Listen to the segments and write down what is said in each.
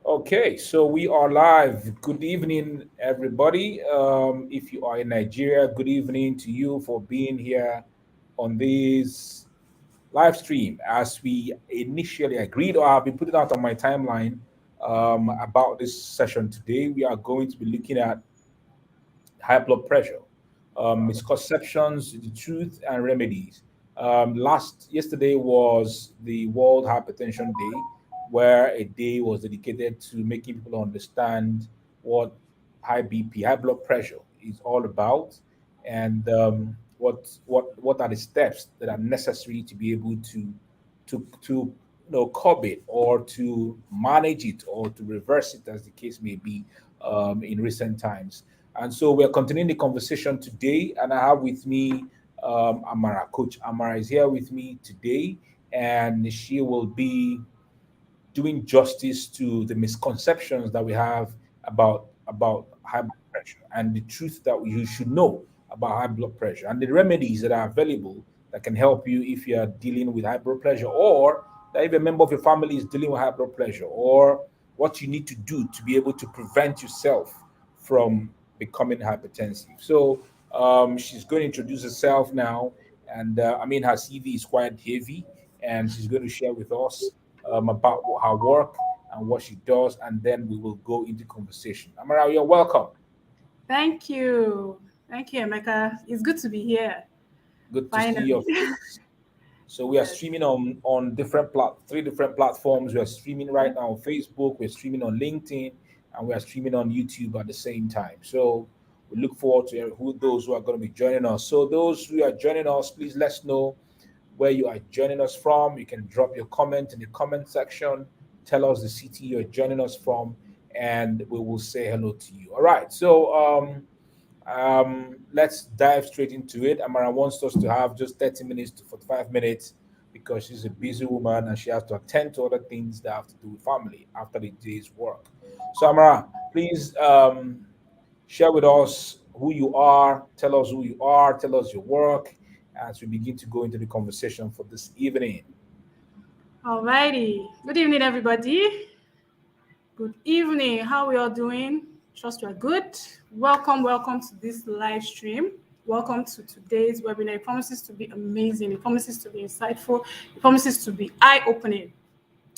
Okay, so we are live. Good evening, everybody. If you are in Nigeria, good evening to you for being here on this live stream. As we initially agreed, or I've been putting out on my timeline about this session today, we are going to be looking at high blood pressure, misconceptions, the truth, and remedies. Yesterday was the World Hypertension Day, where a day was dedicated to making people understand what high BP, high blood pressure is all about, and what are the steps that are necessary to be able to curb it or to manage it or to reverse it, as the case may be, in recent times. And so we're continuing the conversation today, and I have with me Amara. Coach Amara is here with me today, and she will be doing justice to the misconceptions that we have about high blood pressure and the truth that you should know about high blood pressure and the remedies that are available that can help you if you are dealing with high blood pressure, or that if a member of your family is dealing with high blood pressure, or what you need to do to be able to prevent yourself from becoming hypertensive. So she's going to introduce herself now, and her CV is quite heavy, and she's going to share with us about her work and what she does, and then we will go into conversation. Amara, you're welcome. Thank you. Thank you, Emeka. It's good to be here. Good to see Finally. your face. So we are Yes. streaming on three different platforms. We are streaming right now on Facebook. We're streaming on LinkedIn, and we are streaming on YouTube at the same time. So we look forward to those who are going to be joining us. So those who are joining us, please let us know where you are joining us from. You can drop your comment in the comment section. Tell us the city you're joining us from, and we will say hello to you. All right. So let's dive straight into it. Amara wants us to have just 30 minutes to 45 minutes because she's a busy woman and she has to attend to other things that have to do with family after the day's work. So, Amara, please share with us who you are, tell us who you are, tell us your work as we begin to go into the conversation for this evening. Alrighty. Good evening, everybody. Good evening. How we all doing? Trust you are good. Welcome to this live stream. Welcome to today's webinar. It promises to be amazing. It promises to be insightful. It promises to be eye-opening.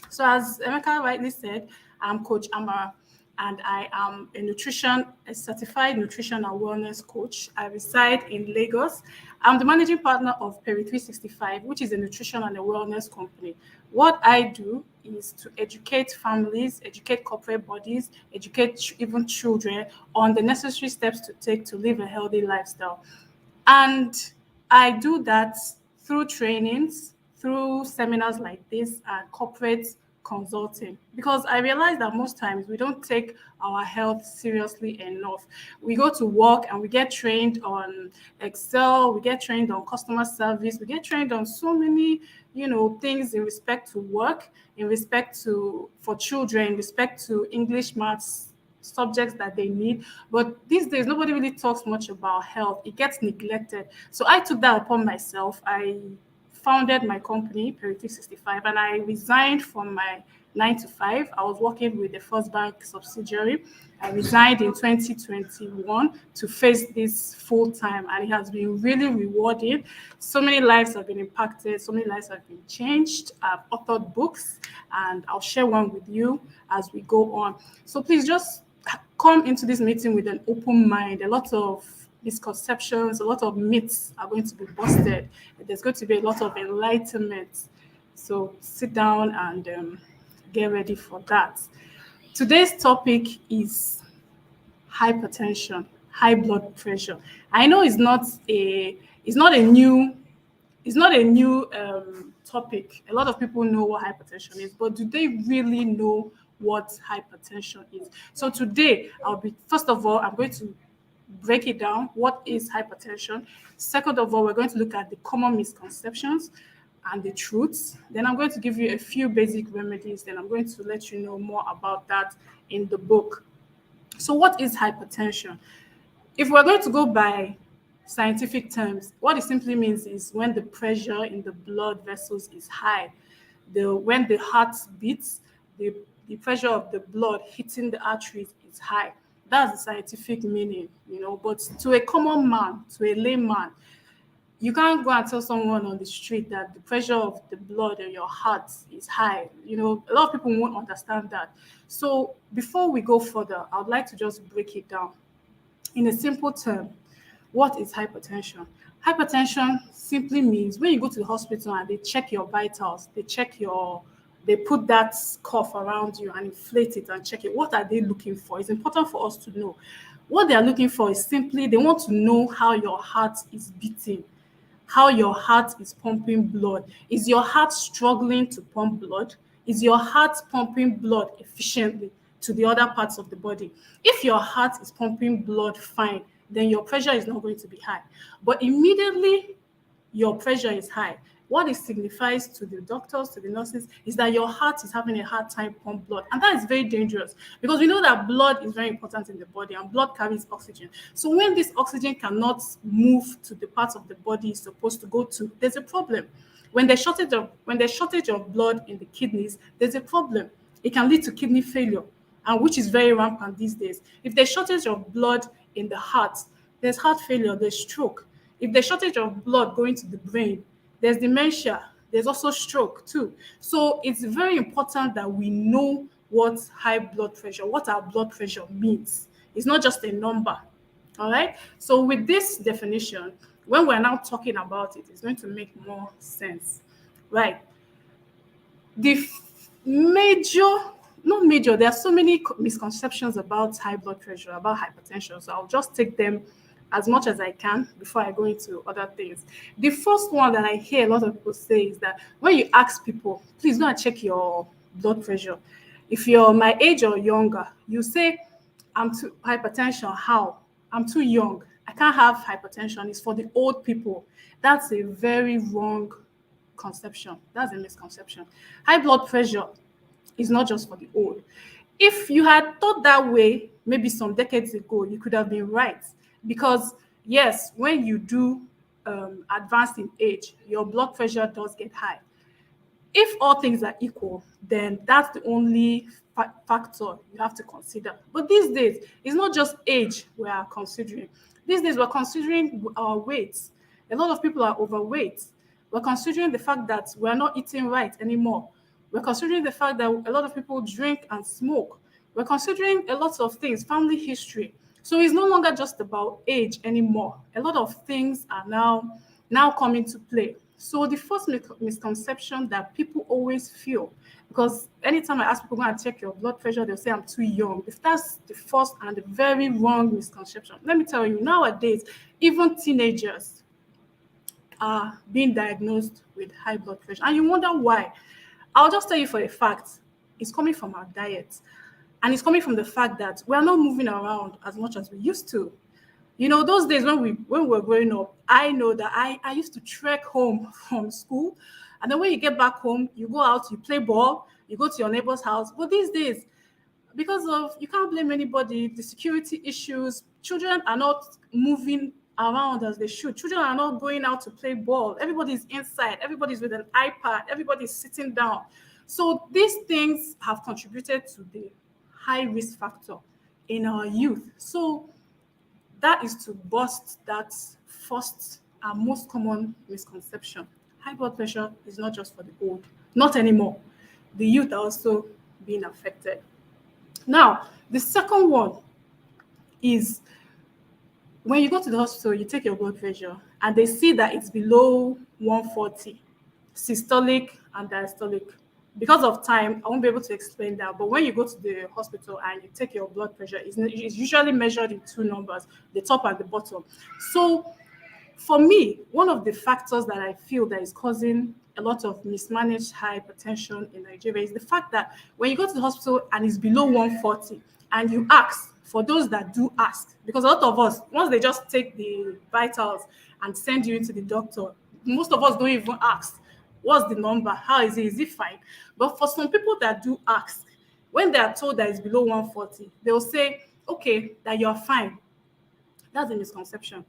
So as Emeka rightly said, I'm Coach Amara, and I am a certified nutrition and wellness coach. I reside in Lagos. I'm the managing partner of Peri 365, which is a nutrition and a wellness company. What I do is to educate families, educate corporate bodies, educate even children on the necessary steps to take to live a healthy lifestyle. And I do that through trainings, through seminars like this, and corporate consulting. Because I realize that most times we don't take our health seriously enough. We go to work and we get trained on Excel, we get trained on customer service, we get trained on so many, things in respect to work, in respect to for children, in respect to English, maths, subjects that they need. But these days, nobody really talks much about health. It gets neglected. So I took that upon myself. I founded my company, Peri 365, and I resigned from my 9 to 5. I was working with the First Bank subsidiary. I resigned in 2021 to face this full time, and it has been really rewarding. So many lives have been impacted, so many lives have been changed. I've authored books, and I'll share one with you as we go on. So please just come into this meeting with an open mind. A lot of misconceptions, a lot of myths are going to be busted. There's going to be a lot of enlightenment. So sit down and get ready for that. Today's topic is hypertension, high blood pressure. I know it's not a new topic. A lot of people know what hypertension is, but do they really know what hypertension is? So today, first of all, I'm going to break it down. What is hypertension? Second of all, we're going to look at the common misconceptions and the truths. Then I'm going to give you a few basic remedies. Then I'm going to let you know more about that in the book. So what is hypertension? If we're going to go by scientific terms, what it simply means is when the pressure in the blood vessels is high. When the heart beats, the the pressure of the blood hitting the arteries is high. That's the scientific meaning, But to a common man, to a layman, you can't go and tell someone on the street that the pressure of the blood in your heart is high. A lot of people won't understand that. So before we go further, I would like to just break it down in a simple term. What is hypertension? Hypertension simply means when you go to the hospital and they check your vitals, they put that cuff around you and inflate it and check it. What are they looking for? It's important for us to know. What they are looking for is simply they want to know how your heart is beating, how your heart is pumping blood. Is your heart struggling to pump blood? Is your heart pumping blood efficiently to the other parts of the body? If your heart is pumping blood fine, then your pressure is not going to be high. But immediately your pressure is high, what it signifies to the doctors, to the nurses, is that your heart is having a hard time pump blood. And that is very dangerous because we know that blood is very important in the body and blood carries oxygen. So when this oxygen cannot move to the parts of the body it's supposed to go to, there's a problem. When there's shortage of blood in the kidneys, there's a problem. It can lead to kidney failure, and which is very rampant these days. If there's shortage of blood in the heart, there's heart failure, there's stroke. If there's shortage of blood going to the brain, there's dementia, there's also stroke too. So it's very important that we know what high blood pressure, what our blood pressure means. It's not just a number. All right. So with this definition, when we're now talking about it, it's going to make more sense. Right. Not major, there are so many misconceptions about high blood pressure, about hypertension. So I'll just take them as much as I can before I go into other things. The first one that I hear a lot of people say is that when you ask people, please go and check your blood pressure. If you're my age or younger, you say, I'm too hypertension. How? I'm too young. I can't have hypertension. It's for the old people. That's a very wrong conception. That's a misconception. High blood pressure is not just for the old. If you had thought that way, maybe some decades ago, you could have been right. Because, yes, when you do advance in age, your blood pressure does get high. If all things are equal, then that's the only factor you have to consider. But these days, it's not just age we are considering. These days, we're considering our weight. A lot of people are overweight. We're considering the fact that we're not eating right anymore. We're considering the fact that a lot of people drink and smoke. We're considering a lot of things, family history. So it's no longer just about age anymore. A lot of things are now coming to play. So the first misconception that people always feel, because anytime I ask people go and check your blood pressure, they'll say I'm too young. If that's the first and the very wrong misconception, let me tell you, nowadays, even teenagers are being diagnosed with high blood pressure. And you wonder why. I'll just tell you for a fact, it's coming from our diet. And it's coming from the fact that we're not moving around as much as we used to. Those days when we were growing up, I know that I used to trek home from school. And then when you get back home, you go out, you play ball, you go to your neighbor's house. But these days, because of, you can't blame anybody, the security issues, children are not moving around as they should. Children are not going out to play ball. Everybody's inside. Everybody's with an iPad. Everybody's sitting down. So these things have contributed to the high risk factor in our youth. So that is to bust that first and most common misconception. High blood pressure is not just for the old, not anymore. The youth are also being affected. Now, the second one is when you go to the hospital, you take your blood pressure and they see that it's below 140, systolic and diastolic. Because of time, I won't be able to explain that. But when you go to the hospital and you take your blood pressure, it's usually measured in two numbers, the top and the bottom. So for me, one of the factors that I feel that is causing a lot of mismanaged hypertension in Nigeria is the fact that when you go to the hospital and it's below 140 and you ask, for those that do ask, because a lot of us, once they just take the vitals and send you into the doctor, most of us don't even ask, what's the number? How is it? Is it fine? But for some people that do ask, when they are told that it's below 140, they'll say, okay, that you're fine. That's a misconception.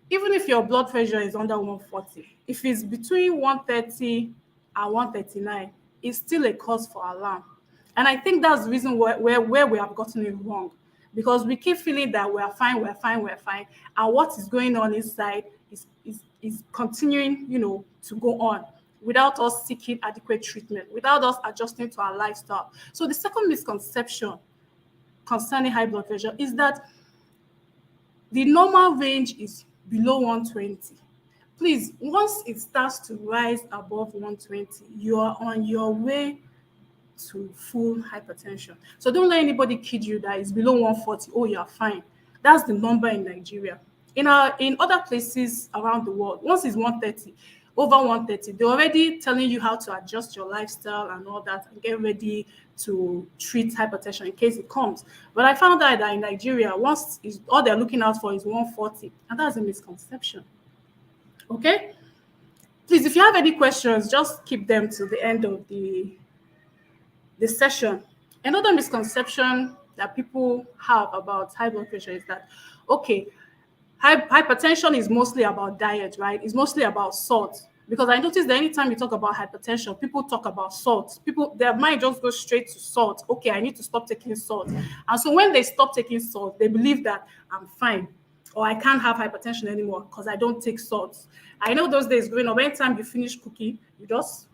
Even if your blood pressure is under 140, if it's between 130 and 139, it's still a cause for alarm. And I think that's the reason where we have gotten it wrong. Because we keep feeling that we are fine, we're fine, we're fine. And what is going on inside is continuing, to go on without us seeking adequate treatment, without us adjusting to our lifestyle. So the second misconception concerning high blood pressure is that the normal range is below 120. Please, once it starts to rise above 120, you are on your way to full hypertension. So don't let anybody kid you that it's below 140. Oh, you're fine. That's the number in Nigeria. In other places around the world, once it's 130, over 130, they're already telling you how to adjust your lifestyle and all that and get ready to treat hypertension in case it comes. But I found out that in Nigeria, once is all they're looking out for is 140, and that's a misconception. Okay? Please, if you have any questions, just keep them to the end of the session. Another misconception that people have about high blood pressure is that, okay, hypertension is mostly about diet, right? It's mostly about salt. Because I noticed that anytime you talk about hypertension, people talk about salt. People, their mind just goes straight to salt. Okay, I need to stop taking salt. And so when they stop taking salt, they believe that I'm fine or I can't have hypertension anymore because I don't take salt. I know those days growing up, anytime you finish cooking, you just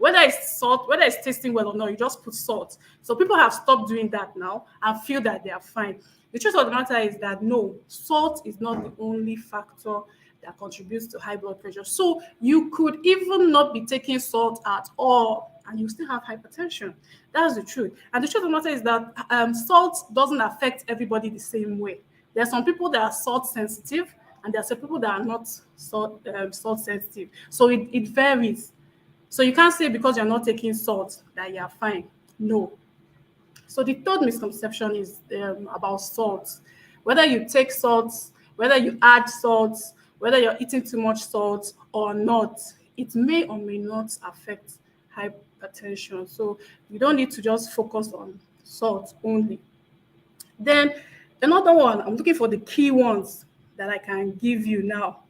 whether it's salt, whether it's tasting well or not, you just put salt. So people have stopped doing that now and feel that they are fine. The truth of the matter is that no, salt is not the only factor that contributes to high blood pressure. So you could even not be taking salt at all and you still have hypertension. That's the truth. And the truth of the matter is that salt doesn't affect everybody the same way. There are some people that are salt sensitive and there are some people that are not salt sensitive. So it varies. So you can't say because you're not taking salt that you're fine. No. So the third misconception is about salt. Whether you take salt, whether you add salt, whether you're eating too much salt or not, it may or may not affect hypertension. So you don't need to just focus on salt only. Then another one, I'm looking for the key ones that I can give you now.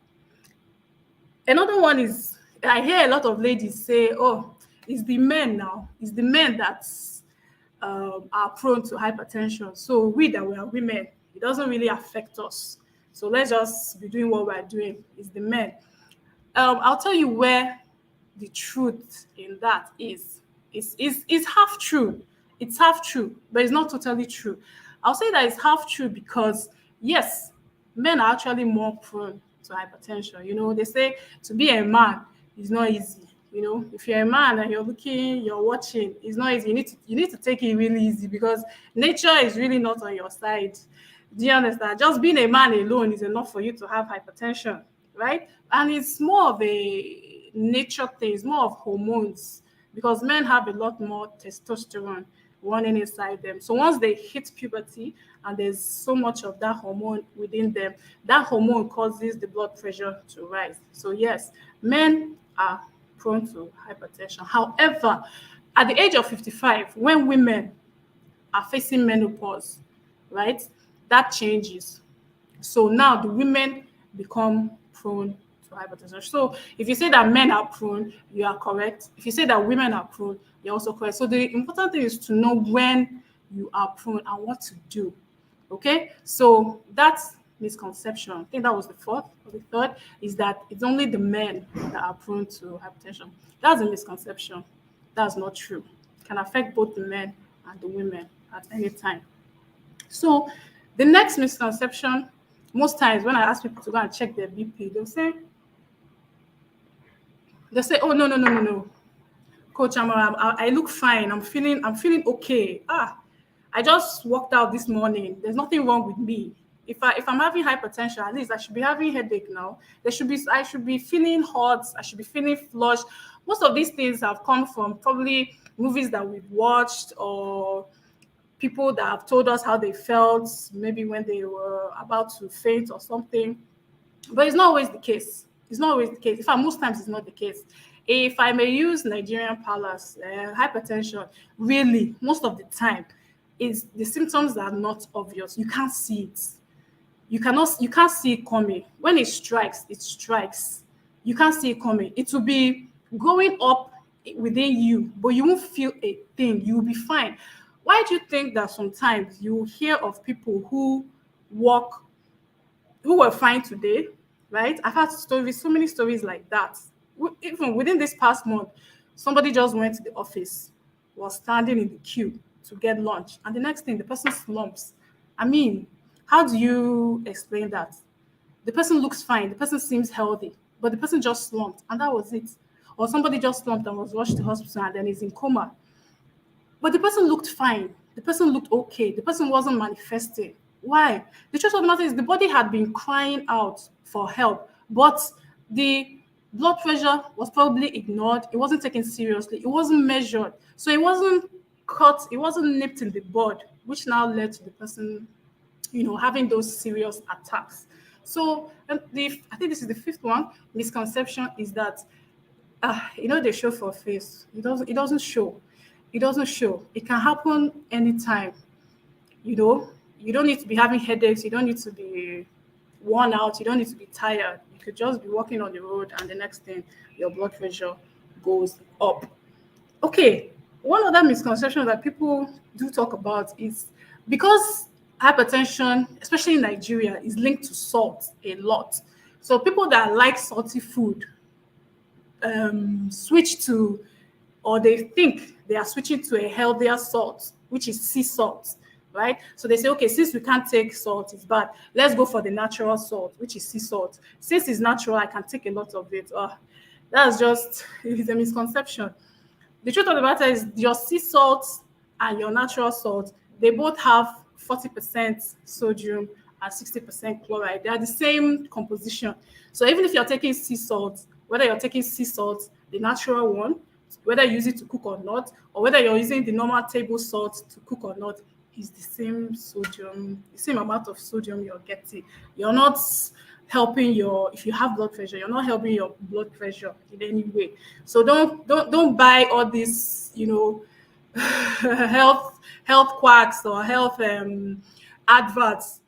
Another one is I hear a lot of ladies say, "Oh, it's the men now. It's the men that are prone to hypertension. So we that we are women, it doesn't really affect us. So let's just be doing what we're doing. It's the men." I'll tell you where the truth in that is. It's half true. It's half true, but it's not totally true. I'll say that it's half true because yes, men are actually more prone to hypertension. They say to be a man is not easy. If you're a man and you're looking, you're watching, it's not easy. You need to take it really easy because nature is really not on your side. Do you understand? Just being a man alone is enough for you to have hypertension, right? And it's more of a nature thing, it's more of hormones because men have a lot more testosterone running inside them. So once they hit puberty and there's so much of that hormone within them, that hormone causes the blood pressure to rise. So yes, men are prone to hypertension. However, at the age of 55, when women are facing menopause, right, that changes. So now the women become prone to hypertension. So if you say that men are prone, you are correct. If you say that women are prone, you're also correct. So the important thing is to know when you are prone and what to do. Okay? So that's misconception. I think that was the fourth. Or the third is that it's only the men that are prone to hypertension. That's a misconception. That's not true. It can affect both the men and the women at any time. So the next misconception, most times when I ask people to go and check their BP, they'll say, "Oh no, no, no, no, no. Coach Amara, I look fine. I'm feeling okay. I just walked out this morning. There's nothing wrong with me. If I'm having hypertension, at least I should be having headache now. I should be feeling hot. I should be feeling flushed." Most of these things have come from probably movies that we've watched or people that have told us how they felt, maybe when they were about to faint or something. But it's not always the case. It's not always the case. In fact, most times it's not the case. If I may use Nigerian palace, hypertension, really, most of the time, is the symptoms that are not obvious. You can't see it. You can't see it coming. When it strikes, it strikes. You can't see it coming. It will be going up within you, but you won't feel a thing. You will be fine. Why do you think that sometimes you hear of people who walk, who were fine today, right? I've had stories, so many stories like that. Even within this past month, somebody just went to the office, was standing in the queue to get lunch, and the next thing, the person slumps. I mean, how do you explain that? The person looks fine, the person seems healthy, but the person just slumped, and that was it. Or somebody just slumped and was rushed to hospital and then is in coma. But the person looked fine. The person looked okay. The person wasn't manifesting. Why? The truth of the matter is the body had been crying out for help, but the blood pressure was probably ignored. It wasn't taken seriously. It wasn't measured. So it wasn't cut, it wasn't nipped in the bud, which now led to the person, having those serious attacks. So I think this is the fifth one. Misconception is that they show for face. It doesn't show. It doesn't show. It can happen anytime. You know, you don't need to be having headaches. You don't need to be worn out. You don't need to be tired. You could just be walking on the road, and the next thing, your blood pressure goes up. Okay, one other misconception that people do talk about is because hypertension, especially in Nigeria, is linked to salt a lot. So people that like salty food switch to, or they think they are switching to a healthier salt, which is sea salt, right? So they say, okay, since we can't take salt, it's bad. Let's go for the natural salt, which is sea salt. Since it's natural, I can take a lot of it. That's just, it's a misconception. The truth of the matter is your sea salt and your natural salt, they both have 40% sodium and 60% chloride. They are the same composition. So even if you're taking sea salt, whether you're taking sea salt, the natural one, whether you use it to cook or not, or whether you're using the normal table salt to cook or not, is the same sodium, the same amount of sodium you're getting. You're not helping if you have blood pressure, you're not helping your blood pressure in any way. So don't buy all this, health quacks or health adverts.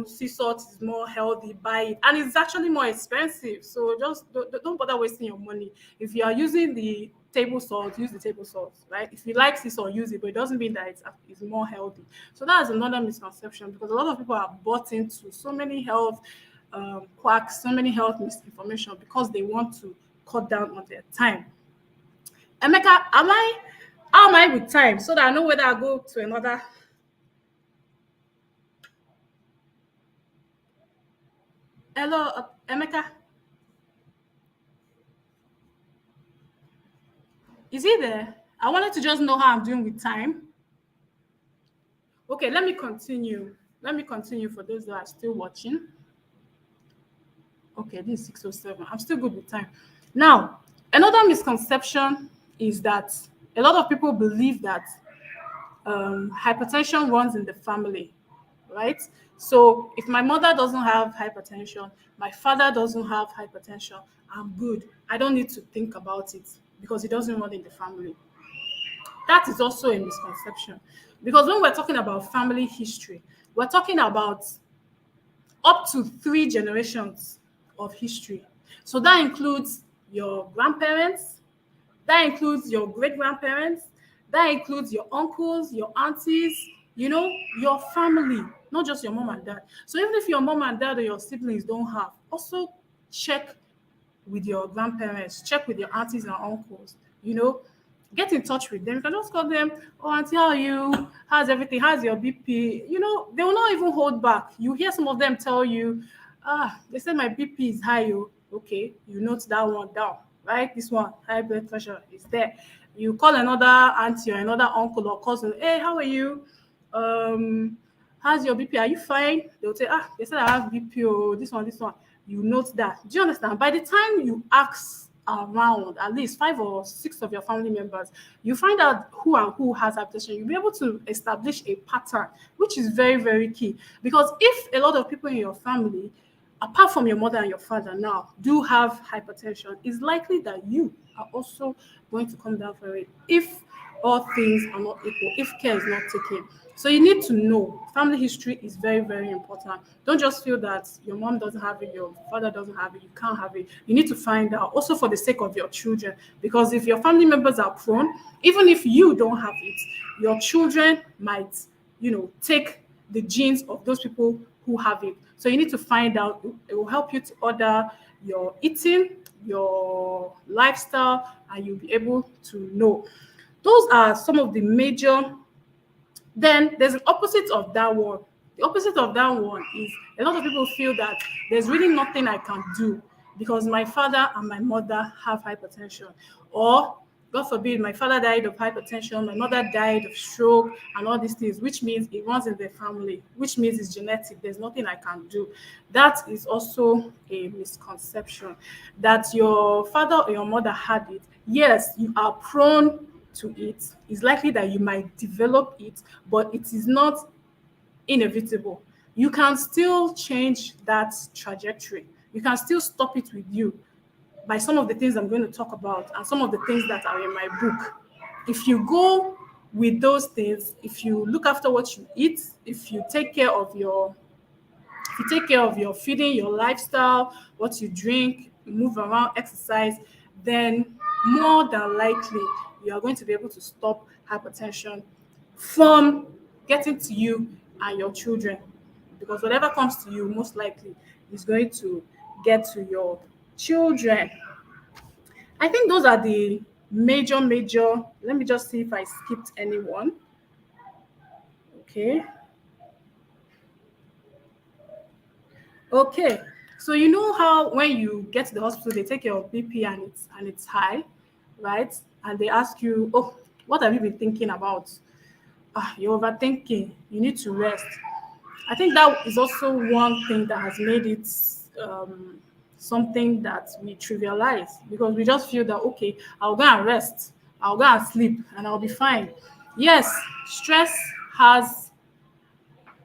Sea salt is more healthy, buy it, and it's actually more expensive. So just don't bother wasting your money. If you are using the table salt, use the table salt, right? If you like sea salt, use it, but it doesn't mean that it's more healthy. So that's another misconception, because a lot of people are bought into so many health quacks, so many health misinformation, because they want to cut down on their time. Emeka, how am I with time, so that I know whether I go to another? Hello, Emeka, is he there? I wanted to just know how I'm doing with time. Okay, let me continue. Let me continue for those that are still watching. Okay, this is 6:07. I'm still good with time. Now, another misconception is that a lot of people believe that hypertension runs in the family, right? So if my mother doesn't have hypertension, my father doesn't have hypertension, I'm good. I don't need to think about it because it doesn't run in the family. That is also a misconception, because when we're talking about family history, we're talking about up to 3 generations of history. So that includes your grandparents, that includes your great grandparents, that includes your uncles, your aunties, your family, not just your mom and dad. So even if your mom and dad or your siblings don't have, also check with your grandparents, check with your aunties and uncles, get in touch with them. You can just call them, oh, auntie, how are you? How's everything? How's your BP? They will not even hold back. You hear some of them tell you, they said my BP is high. Okay, you note that one down, right? This one, high blood pressure is there. You call another auntie or another uncle or cousin, hey, how are you? How's your BP? Are you fine? They'll say, they said I have BP, this one, this one. You note that. Do you understand? By the time you ask around at least 5 or 6 of your family members, you find out who and who has hypertension. You'll be able to establish a pattern, which is very, very key. Because if a lot of people in your family, apart from your mother and your father now, do have hypertension, it's likely that you are also going to come down for it. If all things are not equal if care is not taken. So you need to know family history is very, very important. Don't just feel that your mom doesn't have it, your father doesn't have it, you can't have it. You need to find out also for the sake of your children. Because if your family members are prone, even if you don't have it, your children might, take the genes of those people who have it. So you need to find out. It will help you to order your eating, your lifestyle, and you'll be able to know. Those are some of the major. Then there's an opposite of that one. The opposite of that one is a lot of people feel that there's really nothing I can do because my father and my mother have hypertension. Or, God forbid, my father died of hypertension, my mother died of stroke, and all these things, which means it runs in the family, which means it's genetic. There's nothing I can do. That is also a misconception that your father or your mother had it. Yes, you are prone to it. It's likely that you might develop it, but it is not inevitable. You can still change that trajectory. You can still stop it with you by some of the things I'm going to talk about and some of the things that are in my book. If you go with those things, if you look after what you eat, if you take care of your if you take care of your feeding, your lifestyle, what you drink, you move around, exercise, then more than likely you are going to be able to stop hypertension from getting to you and your children. Because whatever comes to you, most likely is going to get to your children. I think those are the major. Let me just see if I skipped anyone. Okay. Okay. So you know how when you get to the hospital, they take your BP and it's high, right? And they ask you, "Oh, what have you been thinking about?" Ah, you're overthinking. You need to rest. I think that is also one thing that has made it something that we trivialize because we just feel that okay, I'll go and rest, I'll go and sleep, and I'll be fine. Yes, stress has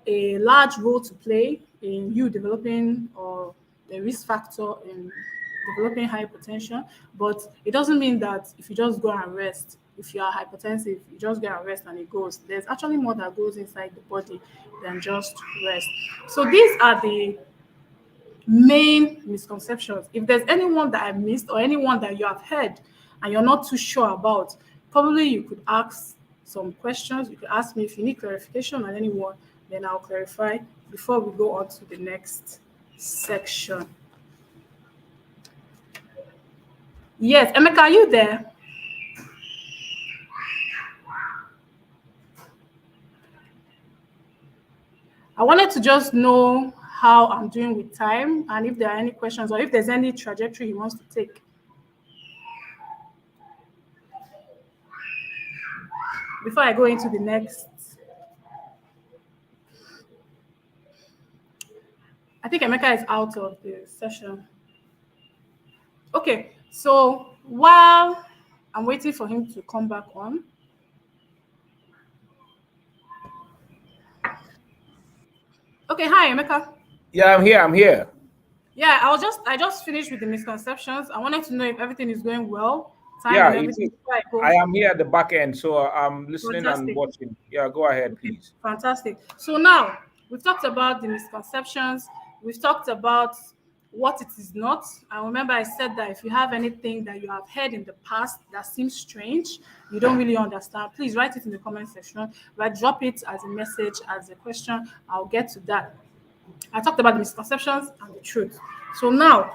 a large role to play in you developing or the risk factor in developing hypertension, but it doesn't mean that if you just go and rest, if you are hypertensive, you just go and rest and it goes. There's actually more that goes inside the body than just rest. So these are the main misconceptions. If there's anyone that I missed or anyone that you have heard and you're not too sure about, probably you could ask some questions. You could ask me if you need clarification on anyone, then I'll clarify before we go on to the next section. Yes, Emeka, are you there? I wanted to just know how I'm doing with time and if there are any questions or if there's any trajectory he wants to take. Before I go into the next, I think Emeka is out of the session. Okay, so while I'm waiting for him to come back on. Okay, hi Emeka. Yeah, I'm here. I'm here. Yeah, I just finished with the misconceptions. I wanted to know if everything is going well, time Yeah, and it everything is. before I I go. am here at the back end, so I'm listening and Fantastic. watching. Yeah, go ahead, Okay, please. fantastic. So now we've talked about the misconceptions. We've talked about what it is not. I remember I said that if you have anything that you have heard in the past that seems strange, you don't really understand, please write it in the comment section. Right, drop it as a message, as a question. I'll get to that. I talked about the misconceptions and the truth. So now,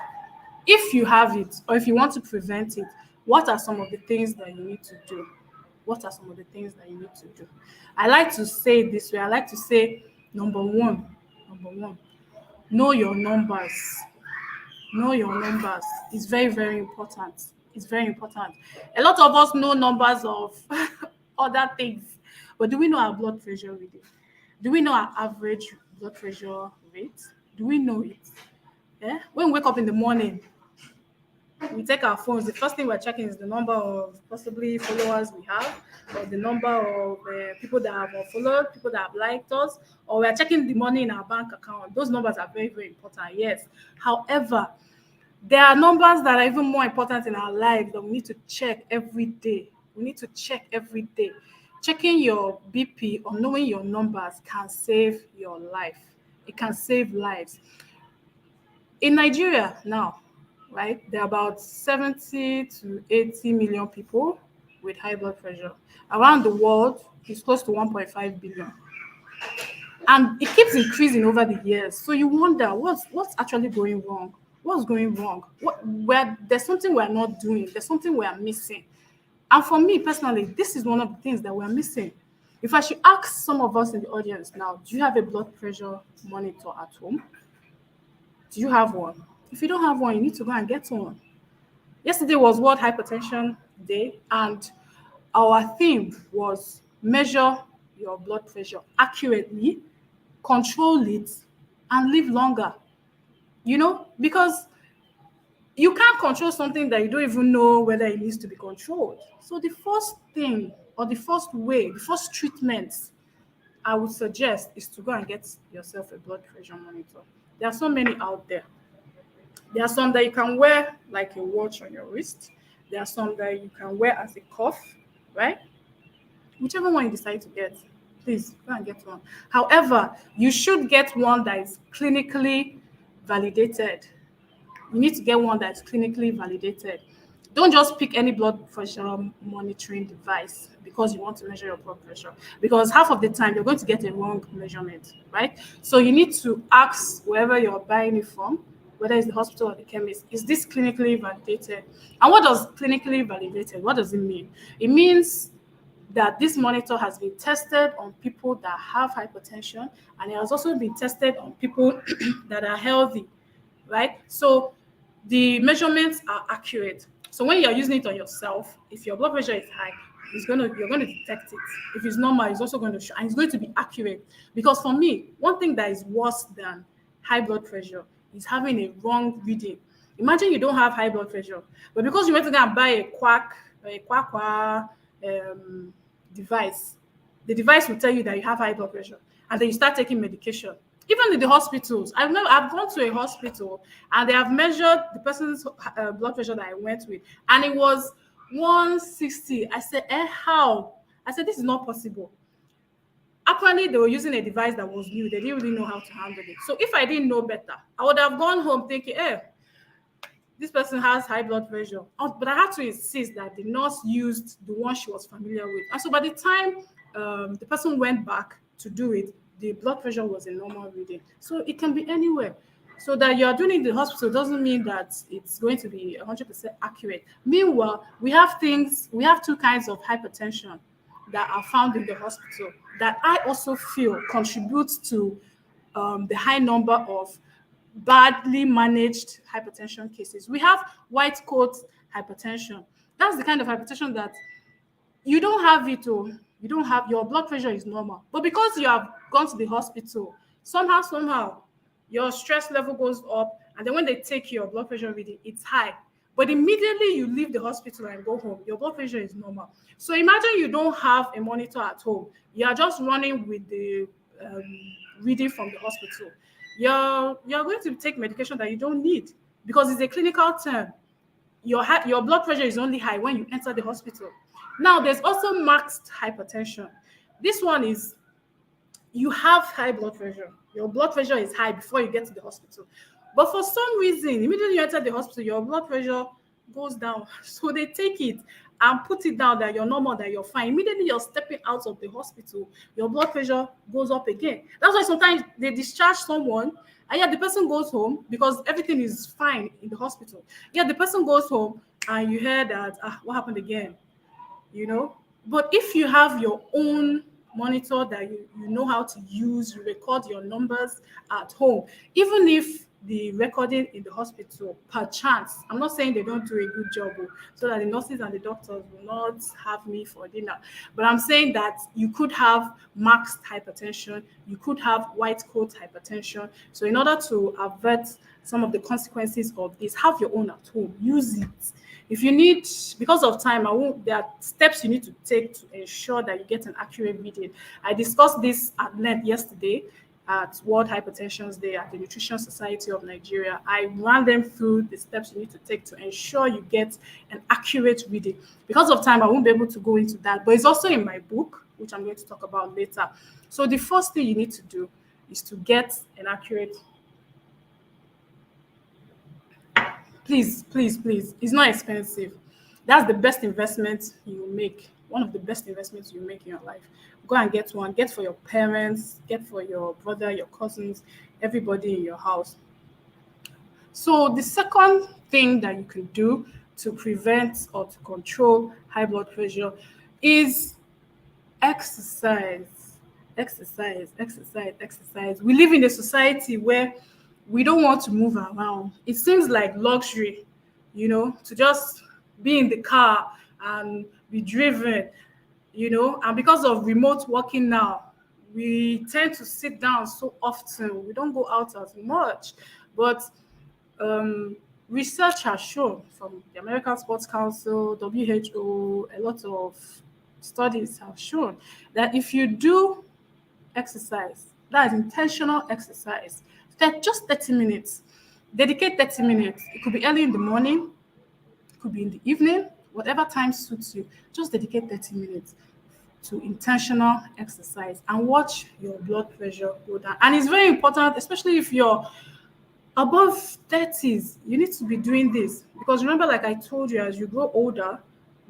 if you have it or if you want to prevent it, what are some of the things that you need to do? What are some of the things that you need to do? I like to say it this way. I like to say, number one, know your numbers. Know your numbers. It's very, very important. It's very important. A lot of us know numbers of other things, but do we know our blood pressure reading? Do we know our average blood pressure rate? Do we know it? Yeah? When we wake up in the morning, we take our phones. The first thing we're checking is the number of possibly followers we have, or the number of people that have followed, people that have liked us, or we're checking the money in our bank account. Those numbers are very, very important, yes. However, there are numbers that are even more important in our lives that we need to check every day. We need to check every day. Checking your BP or knowing your numbers can save your life. It can save lives. In Nigeria now, right, there are about 70 to 80 million people with high blood pressure. Around the world, it's close to 1.5 billion. And it keeps increasing over the years. So you wonder what's actually going wrong? What's going wrong? Where there's something we're not doing, there's something we are missing. And for me personally, this is one of the things that we're missing. If I should ask some of us in the audience now, do you have a blood pressure monitor at home? Do you have one? If you don't have one, you need to go and get one. Yesterday was World Hypertension Day, and our theme was measure your blood pressure accurately, control it, and live longer. Because you can't control something that you don't even know whether it needs to be controlled. So the first thing, or the first way, the first treatment I would suggest is to go and get yourself a blood pressure monitor. There are so many out there. There are some that you can wear like a watch on your wrist. There are some that you can wear as a cuff, right? Whichever one you decide to get, please go and get one. However, you should get one that is clinically validated. You need to get one that's clinically validated. Don't just pick any blood pressure monitoring device because you want to measure your blood pressure. Because half of the time you're going to get a wrong measurement, right? So you need to ask wherever you're buying it from, whether it's the hospital or the chemist, is this clinically validated? And what does clinically validated? What does it mean? It means that this monitor has been tested on people that have hypertension, and it has also been tested on people that are healthy, right? So the measurements are accurate. So when you're using it on yourself, if your blood pressure is high, you're gonna detect it. If it's normal, it's also going to show, and it's going to be accurate. Because for me, one thing that is worse than high blood pressure is having a wrong reading. Imagine you don't have high blood pressure, but because you went to go and buy a quack device, the device will tell you that you have high blood pressure, and then you start taking medication. Even in the hospitals, I've gone to a hospital and they have measured the person's blood pressure that I went with, and it was 160. I said, how? I said, this is not possible. Apparently, they were using a device that was new. They didn't really know how to handle it. So if I didn't know better, I would have gone home thinking, this person has high blood pressure. But I had to insist that the nurse used the one she was familiar with. And so by the time the person went back to do it, the blood pressure was a normal reading. So it can be anywhere. So that you're doing it in the hospital doesn't mean that it's going to be 100% accurate. Meanwhile, we have two kinds of hypertension that are found in the hospital that I also feel contributes to the high number of badly managed hypertension cases. We have white coat hypertension. That's the kind of hypertension that you don't have it, or you don't have, your blood pressure is normal. But because you have gone to the hospital, somehow, your stress level goes up, and then when they take your blood pressure reading, it's high. But immediately you leave the hospital and go home, your blood pressure is normal. So imagine you don't have a monitor at home. You are just running with the reading from the hospital. You're going to take medication that you don't need because it's a clinical term. Your blood pressure is only high when you enter the hospital. Now, there's also masked hypertension. This one is you have high blood pressure. Your blood pressure is high before you get to the hospital. But for some reason, immediately you enter the hospital, your blood pressure goes down. So they take it and put it down that you're normal, that you're fine. Immediately you're stepping out of the hospital, your blood pressure goes up again. That's why sometimes they discharge someone, and yet the person goes home because everything is fine in the hospital. Yeah, the person goes home and you hear that, what happened again? But if you have your own monitor that you know how to use, you record your numbers at home, even if the recording in the hospital, per chance, I'm not saying they don't do a good job, so that the nurses and the doctors will not have me for dinner, but I'm saying that you could have masked hypertension, you could have white coat hypertension. So in order to avert some of the consequences of this, have your own at home, use it. If you need, because of time, there are steps you need to take to ensure that you get an accurate reading. I discussed this at length yesterday, at World Hypertension Day at the Nutrition Society of Nigeria. I ran them through the steps you need to take to ensure you get an accurate reading. Because of time, I won't be able to go into that, but it's also in my book, which I'm going to talk about later. So the first thing you need to do is to get an accurate. Please, please, please. It's not expensive. That's the best investment you make. One of the best investments you make in your life. Go and get one. Get for your parents, get for your brother, your cousins, everybody in your house. So the second thing that you can do to prevent or to control high blood pressure is exercise. Exercise, exercise, exercise. We live in a society where we don't want to move around. It seems like luxury, to just be in the car and be driven, and because of remote working now, we tend to sit down so often. We don't go out as much. But um, research has shown from the American Sports Council, WHO, a lot of studies have shown that if you do exercise, that is intentional exercise, that just 30 minutes, dedicate 30 minutes. It could be early in the morning, it could be in the evening, whatever time suits you. Just dedicate 30 minutes to intentional exercise and watch your blood pressure go down. And it's very important, especially if you're above 30s, you need to be doing this because remember, like I told you, as you grow older,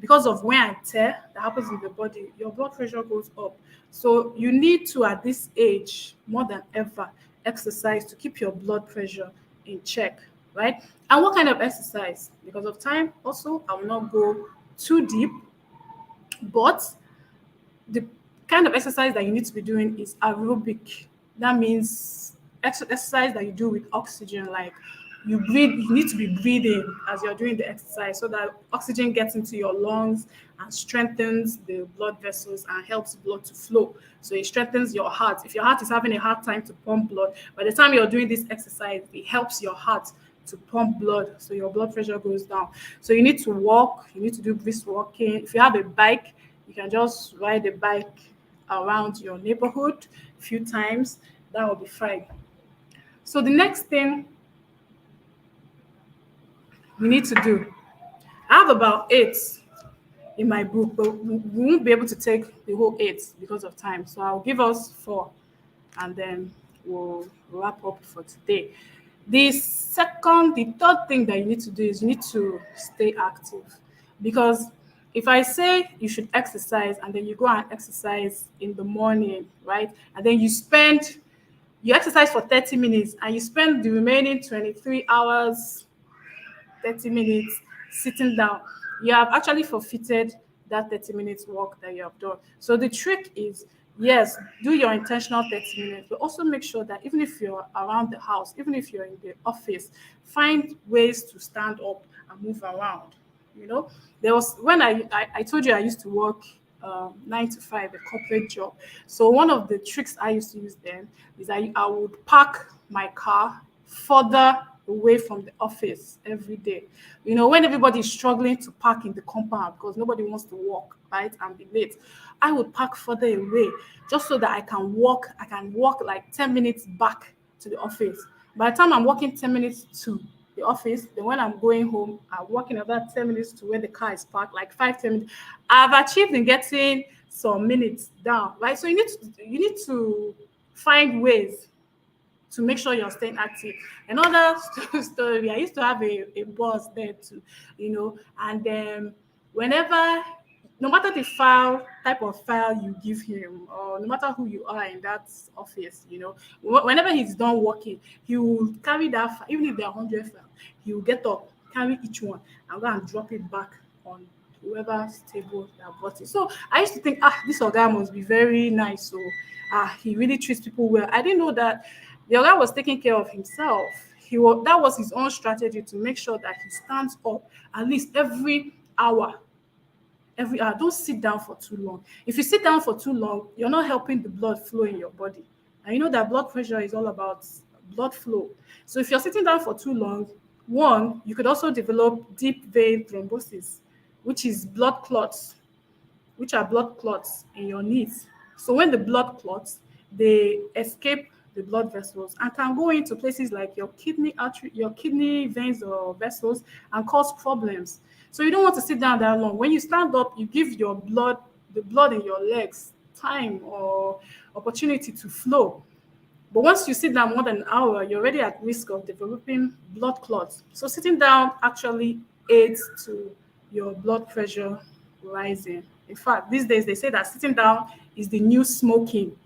because of wear and tear that happens in the body, your blood pressure goes up. So you need to, at this age, more than ever, exercise to keep your blood pressure in check, right? And what kind of exercise? Because of time, also, I will not go too deep, but the kind of exercise that you need to be doing is aerobic. That means exercise that you do with oxygen, like you breathe, you need to be breathing as you're doing the exercise so that oxygen gets into your lungs and strengthens the blood vessels and helps blood to flow. So it strengthens your heart. If your heart is having a hard time to pump blood, by the time you're doing this exercise, it helps your heart to pump blood so your blood pressure goes down. So you need to walk, you need to do brisk walking. If you have a bike, you can just ride a bike around your neighborhood a few times. That will be fine. So the next thing we need to do, I have about eight in my book, but we won't be able to take the whole eight because of time. So I'll give us four and then we'll wrap up for today. The third thing that you need to do is you need to stay active because if I say you should exercise and then you go and exercise in the morning, right? And then you exercise for 30 minutes and you spend the remaining 23 hours 30 minutes sitting down, you have actually forfeited that 30 minutes work that you have done. So the trick is, yes, do your intentional 30 minutes, but also make sure that even if you're around the house, even if you're in the office, find ways to stand up and move around. There was when I told you I used to work 9 to 5, a corporate job. So one of the tricks I used to use then is I would park my car further away from the office every day. When everybody is struggling to park in the compound because nobody wants to walk, right, and be late, I would park further away just so that I can walk. I can walk like 10 minutes back to the office. By the time I'm walking 10 minutes to the office, then when I'm going home, I'm walking about 10 minutes to where the car is parked, like 5, 10 minutes. I've achieved in getting some minutes down, right? So you need to find ways to make sure you're staying active. Another story, I used to have a boss there too, and whenever, no matter the type of file you give him, or no matter who you are in that office, whenever he's done working, he will carry that file, even if there are 100 files, he will get up, carry each one, and go and drop it back on whoever's table that bought it. So I used to think, this guy must be very nice. So he really treats people well. I didn't know that the guy was taking care of himself. That was his own strategy to make sure that he stands up at least every hour. Every hour. Don't sit down for too long. If you sit down for too long, you're not helping the blood flow in your body. And you know that blood pressure is all about blood flow. So if you're sitting down for too long, one, you could also develop deep vein thrombosis, which is blood clots, which are blood clots in your knees. So when the blood clots, they escape the blood vessels and can go into places like your kidney artery, your kidney veins or vessels and cause problems. So you don't want to sit down that long. When you stand up, you give your blood, the blood in your legs, time or opportunity to flow. But once you sit down more than an hour, you're already at risk of developing blood clots. So sitting down actually aids to your blood pressure rising. In fact, these days they say that sitting down is the new smoking.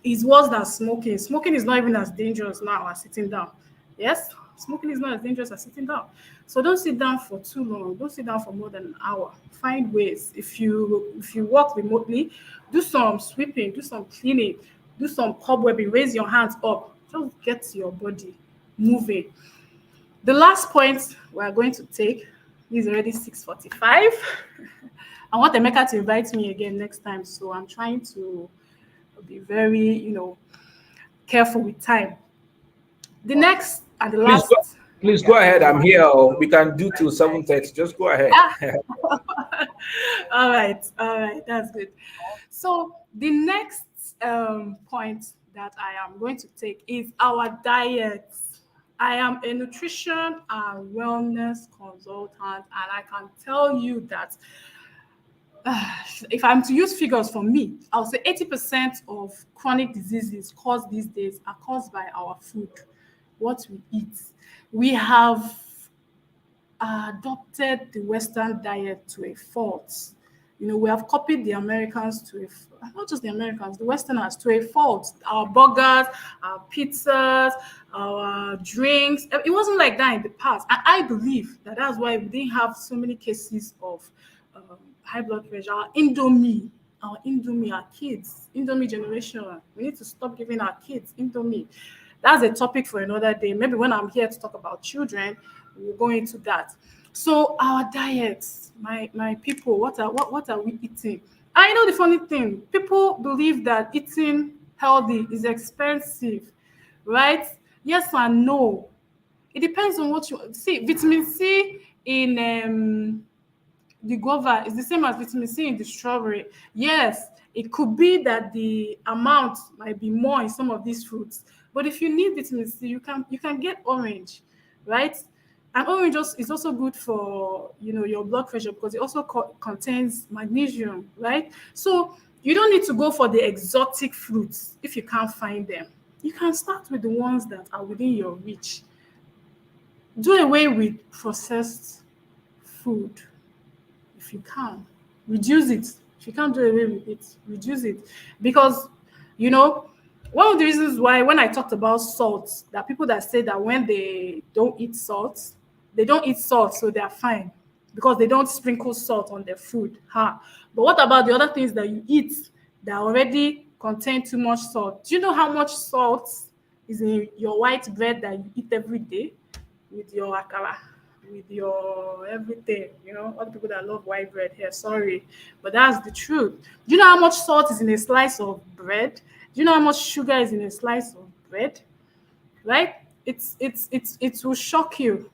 It's worse than smoking. Smoking is not even as dangerous now as sitting down. Yes, smoking is not as dangerous as sitting down. So don't sit down for too long. Don't sit down for more than an hour. Find ways. If you work remotely, do some sweeping, do some cleaning, do some cobwebbing. Raise your hands up. Just get your body moving. The last point we are going to take is already 6:45. I want Emeka to invite me again next time, so I'm trying to be very, careful with time. The next and the Please go, last, please yeah. go ahead. I'm here. Oh, we can do till 7:30. Just go ahead. Ah, all right, that's good. So the next point that I am going to take is our diet. I am a nutrition and wellness consultant, and I can tell you that if I'm to use figures for me, I'll say 80% of chronic diseases caused these days are caused by our food, what we eat. We have adopted the Western diet to a fault. We have copied the Americans not just the Americans, the Westerners to a fault. Our burgers, our pizzas, our drinks. It wasn't like that in the past. And I believe that that's why we didn't have so many cases of high blood pressure. Our Indomie, our kids, Indomie generation. We need to stop giving our kids Indomie. That's a topic for another day. Maybe when I'm here to talk about children, we'll go into that. So our diets, my people, what are we eating? I know the funny thing. People believe that eating healthy is expensive, right? Yes and no. It depends on what you see. Vitamin C in the guava is the same as vitamin C in the strawberry. Yes, it could be that the amount might be more in some of these fruits, but if you need vitamin C, you can get orange, right? And orange is also good for your blood pressure because it also contains magnesium, right? So you don't need to go for the exotic fruits if you can't find them. You can start with the ones that are within your reach. Do away with processed food if you can. Reduce it. If you can't do away with it, reduce it. Because, you know, one of the reasons why when I talked about salt, there are people that say that when they don't eat salt, so they are fine because they don't sprinkle salt on their food. Huh? But what about the other things that you eat that already contain too much salt? Do you know how much salt is in your white bread that you eat every day with your akara? With your everything, all the people that love white bread here, sorry, but that's the truth. Do you know how much salt is in a slice of bread? Do you know how much sugar is in a slice of bread? Right? It will shock you.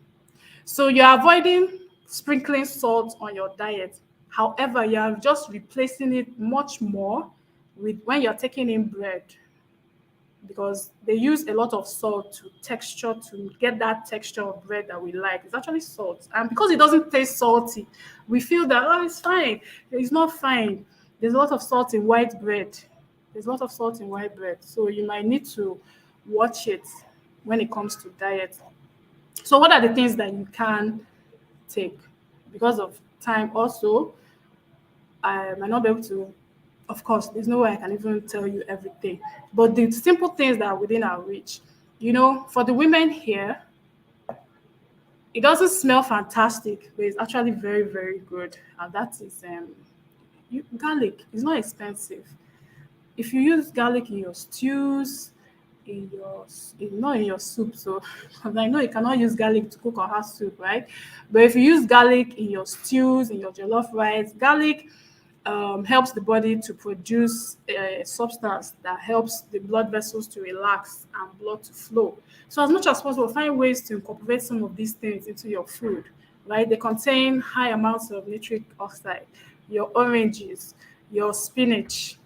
So you're avoiding sprinkling salt on your diet. However, you are just replacing it much more with when you're taking in bread because they use a lot of salt to get that texture of bread that we like. It's actually salt. And because it doesn't taste salty, we feel that, oh, it's fine. It's not fine. There's a lot of salt in white bread. There's a lot of salt in white bread. So you might need to watch it when it comes to diet. So what are the things that you can take? Because of time also, I might not be able to, of course, there's no way I can even tell you everything. But the simple things that are within our reach, for the women here, it doesn't smell fantastic, but it's actually very, very good. And that is garlic. It's not expensive. If you use garlic in your stews, not in your soup, so 'cause I know you cannot use garlic to cook or have soup, right? But if you use garlic in your stews, in your jollof rice, garlic helps the body to produce a substance that helps the blood vessels to relax and blood to flow. So as much as possible, find ways to incorporate some of these things into your food, right? They contain high amounts of nitric oxide, your oranges, your spinach,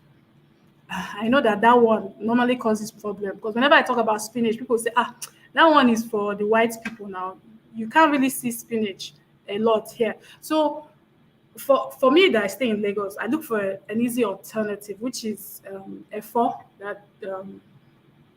I know that that one normally causes problem because whenever I talk about spinach, people say, ah, that one is for the white people now. You can't really see spinach a lot here. So for me that I stay in Lagos, I look for an easy alternative, which is efo that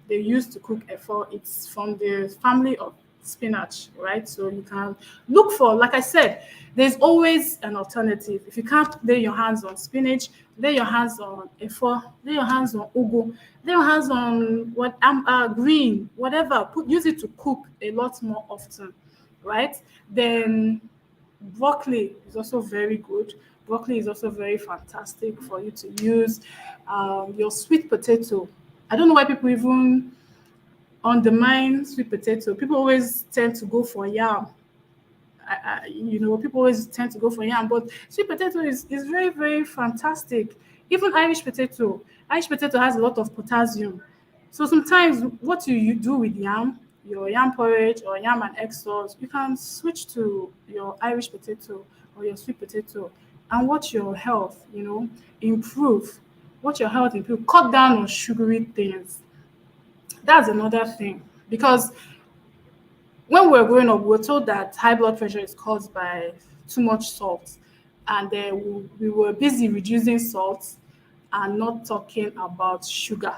they use to cook efo. It's from the family of spinach, right? So you can look for, like I said, there's always an alternative. If you can't lay your hands on spinach, lay your hands on efo, lay your hands on ugu, lay your hands on what green, whatever. Use it to cook a lot more often, right? Then broccoli is also very good. Broccoli is also very fantastic for you to use. Your sweet potato. I don't know why people even undermine sweet potato. People always tend to go for yam. People always tend to go for yam, but sweet potato is very, very fantastic. Even Irish potato has a lot of potassium. So sometimes what you do with yam, your yam porridge or yam and egg sauce, you can switch to your Irish potato or your sweet potato and watch your health, improve. Watch your health improve. Cut down on sugary things. That's another thing because when we were growing up, we were told that high blood pressure is caused by too much salt, and we were busy reducing salt and not talking about sugar.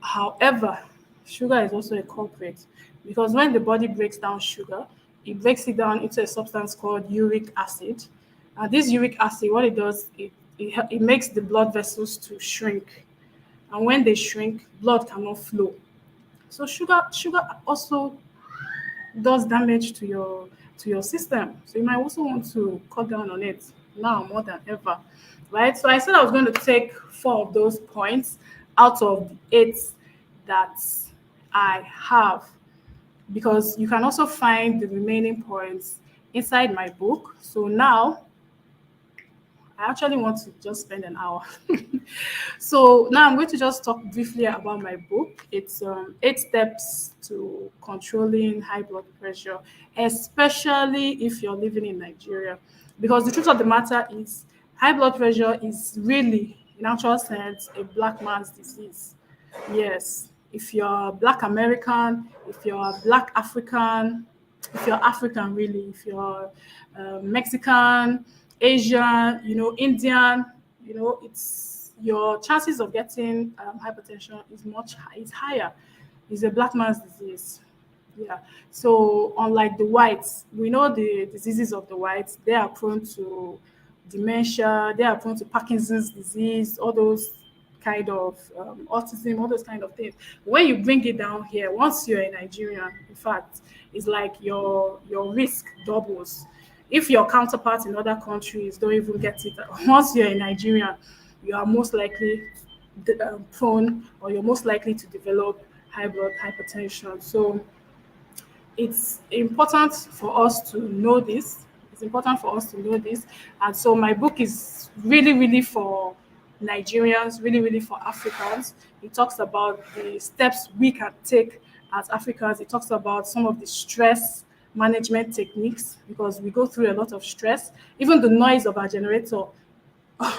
However, sugar is also a culprit because when the body breaks down sugar, it breaks it down into a substance called uric acid. And this uric acid, what it does, it makes the blood vessels to shrink. And when they shrink, blood cannot flow. So sugar also does damage to your system. So you might also want to cut down on it now more than ever. Right? So I said I was going to take four of those points out of the eight that I have because you can also find the remaining points inside my book. So now I actually want to just spend an hour. So now I'm going to just talk briefly about my book. It's 8 steps to controlling high blood pressure, especially if you're living in Nigeria. Because the truth of the matter is, high blood pressure is really, in actual sense, a black man's disease. Yes, if you're Black American, if you're Black African, if you're African, really, if you're Mexican, Asian, Indian, it's your chances of getting hypertension is higher. It's a black man's disease. Yeah. So unlike the whites, we know the diseases of the whites. They are prone to dementia. They are prone to Parkinson's disease. All those kind of autism, all those kind of things. When you bring it down here, once you're a Nigerian, in fact, it's like your risk doubles. If your counterparts in other countries don't even get it, once you're a Nigerian, you are most likely prone or you're most likely to develop high blood hypertension. So it's important for us to know this. It's important for us to know this. And so my book is really, really for Nigerians, really, really for Africans. It talks about the steps we can take as Africans. It talks about some of the stress management techniques because we go through a lot of stress. Even the noise of our generator,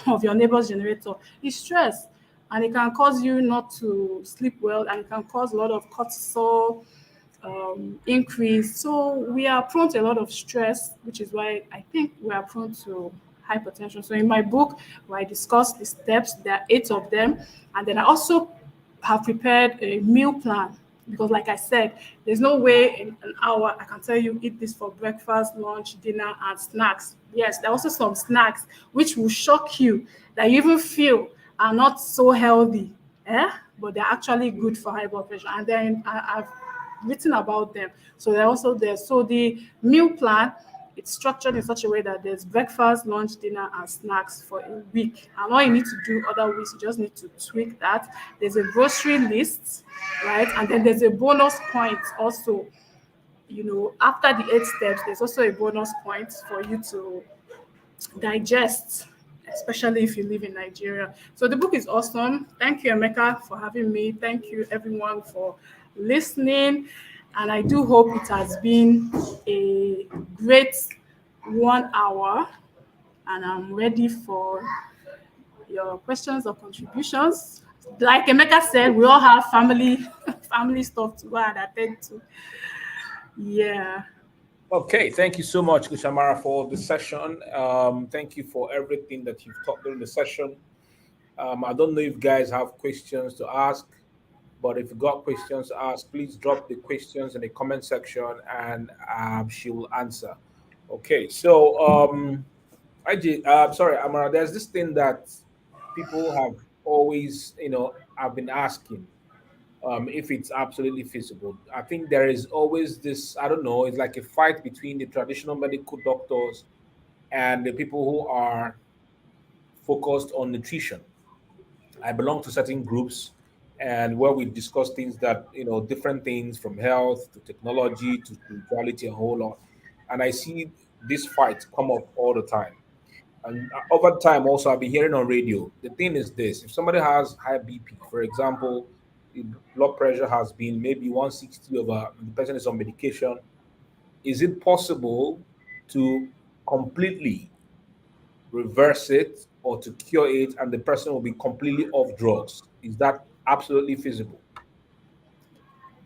of your neighbor's generator, is stress. And it can cause you not to sleep well and it can cause a lot of cortisol increase. So we are prone to a lot of stress, which is why I think we are prone to hypertension. So in my book, where I discuss the steps, there are 8 of them, and then I also have prepared a meal plan because, like I said, there's no way in an hour I can tell you eat this for breakfast, lunch, dinner, and snacks. Yes, there are also some snacks which will shock you that you even feel are not so healthy, but they're actually good for high blood pressure. And then I've written about them. So they're also there. So the meal plan, it's structured in such a way that there's breakfast, lunch, dinner, and snacks for a week. And all you need to do other weeks, you just need to tweak that. There's a grocery list, right? And then there's a bonus point also. After the 8 steps, there's also a bonus point for you to digest, especially if you live in Nigeria. So the book is awesome. Thank you, Emeka, for having me. Thank you, everyone, for listening. And I do hope it has been a great 1 hour. And I'm ready for your questions or contributions. Like Emeka said, we all have family family stuff to go and attend to. Yeah. Okay, thank you so much, Kushamara, for the session. Thank you for everything that you've taught during the session. I don't know if guys have questions to ask, but if you got questions to ask, please drop the questions in the comment section and she will answer. Okay, so sorry, Amara, there's this thing that people have always, I've been asking if it's absolutely feasible. I think there is always this, I don't know, it's like a fight between the traditional medical doctors and the people who are focused on nutrition. I belong to certain groups and where we discuss things that, different things from health to technology to spirituality, a whole lot. And I see this fight come up all the time. And over time, also, I've been hearing on radio. The thing is this: if somebody has high BP, for example, the blood pressure has been maybe 160 over, the person is on medication, is it possible to completely reverse it or to cure it and the person will be completely off drugs? Is that absolutely feasible?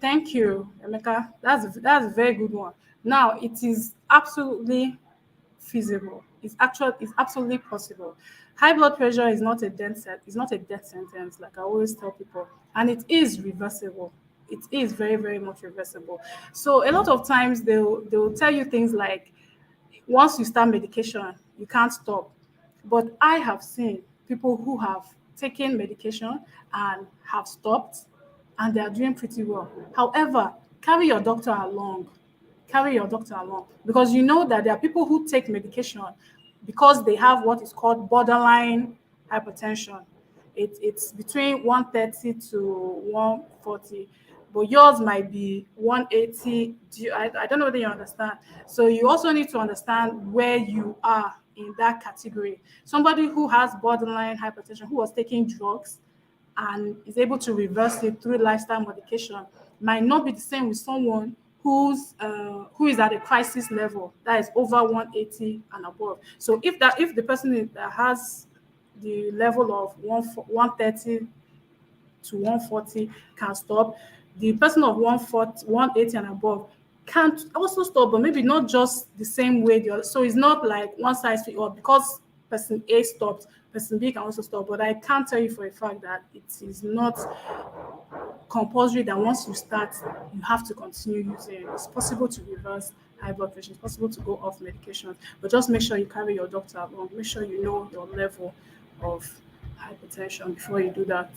Thank you, Emeka. That's a very good one. Now it is absolutely feasible. It's absolutely possible. High blood pressure is not a death sentence, like I always tell people, and it is reversible. It is very, very much reversible. So a lot of times they'll tell you things like once you start medication, you can't stop. But I have seen people who have taken medication and have stopped and they are doing pretty well. However, carry your doctor along. Carry your doctor along because you know that there are people who take medication because they have what is called borderline hypertension. It's between 130 to 140, but yours might be 180. I don't know whether you understand. So you also need to understand where you are in that category. Somebody who has borderline hypertension, who was taking drugs and is able to reverse it through lifestyle modification, might not be the same with someone who is at a crisis level that is over 180 and above. So if the person that has the level of 130 to 140 can stop, the person of 140, 180 and above can't also stop, but maybe not just the same way. So it's not like one size fits all because person A stopped, person B can also stop. But I can't tell you for a fact that it is not compulsory that once you start, you have to continue using it. It's possible to reverse high blood pressure. It's possible to go off medication, but just make sure you carry your doctor along. Make sure you know your level of hypertension before you do that.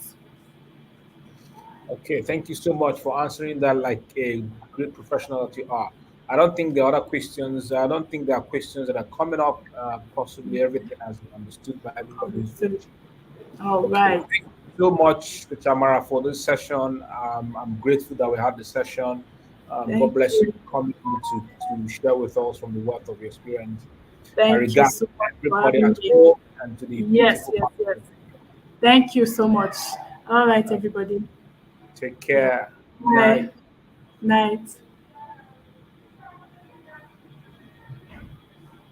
Okay, thank you so much for answering that like a great professional that you are. I don't think there are other questions. I don't think there are questions that are coming up. Possibly everything has been understood by everybody who's been. Understood. All Okay, right. thank you so much, Tamara, for this session. I'm grateful that we had the session. God Thank bless you you. for coming to share with us from the wealth of your experience. My Thank you regards so to much for everybody having at me. home and to the Yes, beautiful yes, yes. family. Thank you so much. All right, Uh, everybody. Take Yeah. care. Good Bye. night. Night.